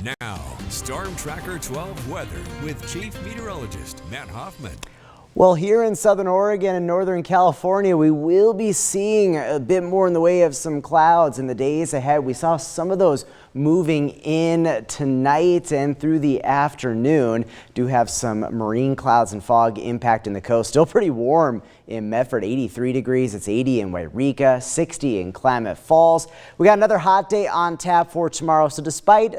Now, Storm Tracker 12 weather with Chief Meteorologist Matt Hoffman. Well, here in southern Oregon and northern California, we will be seeing a bit more in the way of some clouds in the days ahead. We saw some of those moving in tonight and through the afternoon. Do have some marine clouds and fog impacting the coast. Still pretty warm in Medford, 83 degrees. It's 80 in Wairika, 60 in Klamath Falls. We got another hot day on tap for tomorrow. So despite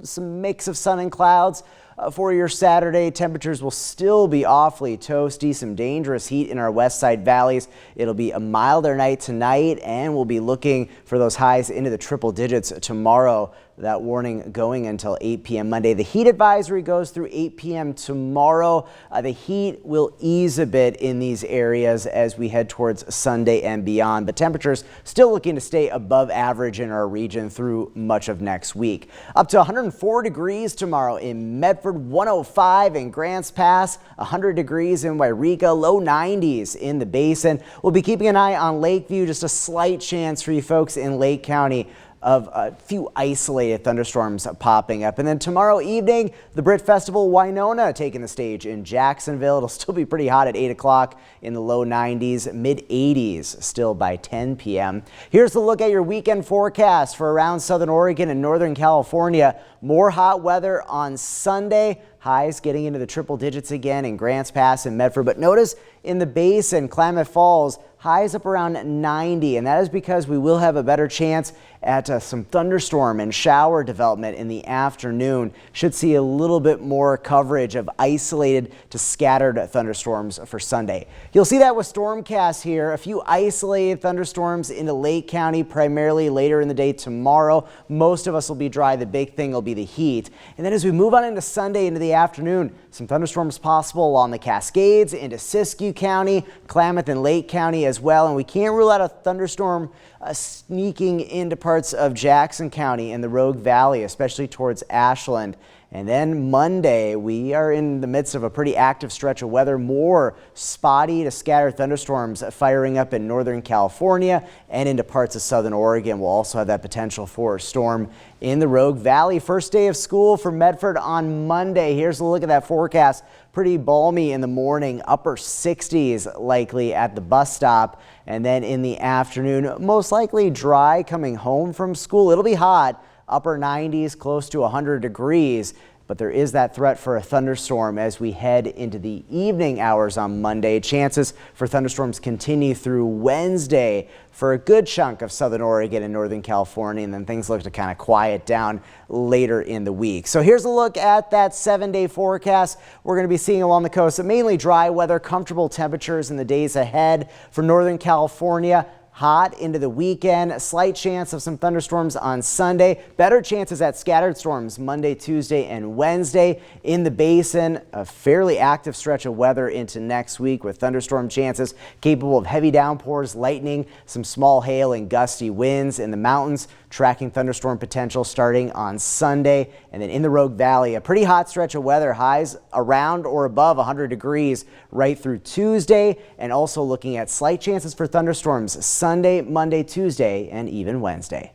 some mix of sun and clouds, for your Saturday, temperatures will still be awfully toasty, some dangerous heat in our west side valleys. It'll be a milder night tonight, and we'll be looking for those highs into the triple digits tomorrow. That warning going until 8 p.m. Monday. The heat advisory goes through 8 p.m. tomorrow. The heat will ease a bit in these areas as we head towards Sunday and beyond, but temperatures still looking to stay above average in our region through much of next week. Up to 104 degrees tomorrow in Medford, 105 in Grants Pass, 100 degrees in Wairika, low 90s in the Basin. We'll be keeping an eye on Lakeview. Just a slight chance for you folks in Lake County of a few isolated thunderstorms popping up. And then tomorrow evening, the Brit Festival Winona taking the stage in Jacksonville. It'll still be pretty hot at 8 o'clock in the low 90s, mid 80s still by 10 p.m. Here's a look at your weekend forecast for around southern Oregon and northern California. More hot weather on Sunday. Highs getting into the triple digits again in Grants Pass and Medford. But notice in the Basin, Klamath Falls, highs up around 90, and that is because we will have a better chance at some thunderstorm and shower development in the afternoon. Should see a little bit more coverage of isolated to scattered thunderstorms for Sunday. You'll see that with Stormcast here. A few isolated thunderstorms into Lake County, primarily later in the day tomorrow. Most of us will be dry. The big thing will be the heat. And then as we move on into Sunday into the afternoon, some thunderstorms possible along the Cascades into Siskiyou County, Klamath and Lake County as well. And we can't rule out a thunderstorm sneaking into parts of Jackson County and the Rogue Valley, especially towards Ashland. And then Monday, we are in the midst of a pretty active stretch of weather. More spotty to scattered thunderstorms firing up in northern California and into parts of southern Oregon. We'll also have that potential for a storm in the Rogue Valley. First day of school for Medford on Monday. Here's a look at that forecast. Pretty balmy in the morning, upper 60s likely at the bus stop. And then in the afternoon, most likely dry coming home from school. It'll be hot. Upper 90s, close to 100 degrees, but there is that threat for a thunderstorm as we head into the evening hours on Monday. Chances for thunderstorms continue through Wednesday for a good chunk of southern Oregon and northern California, and then things look to kind of quiet down later in the week. So here's a look at that 7-day forecast we're going to be seeing along the coast. So mainly dry weather, comfortable temperatures in the days ahead for northern California. Hot into the weekend, a slight chance of some thunderstorms on Sunday. Better chances at scattered storms Monday, Tuesday, and Wednesday. In the Basin, a fairly active stretch of weather into next week with thunderstorm chances capable of heavy downpours, lightning, some small hail, and gusty winds. In the mountains, tracking thunderstorm potential starting on Sunday. And then in the Rogue Valley, a pretty hot stretch of weather, highs around or above 100 degrees right through Tuesday, and also looking at slight chances for thunderstorms Sunday, Monday, Tuesday, and even Wednesday.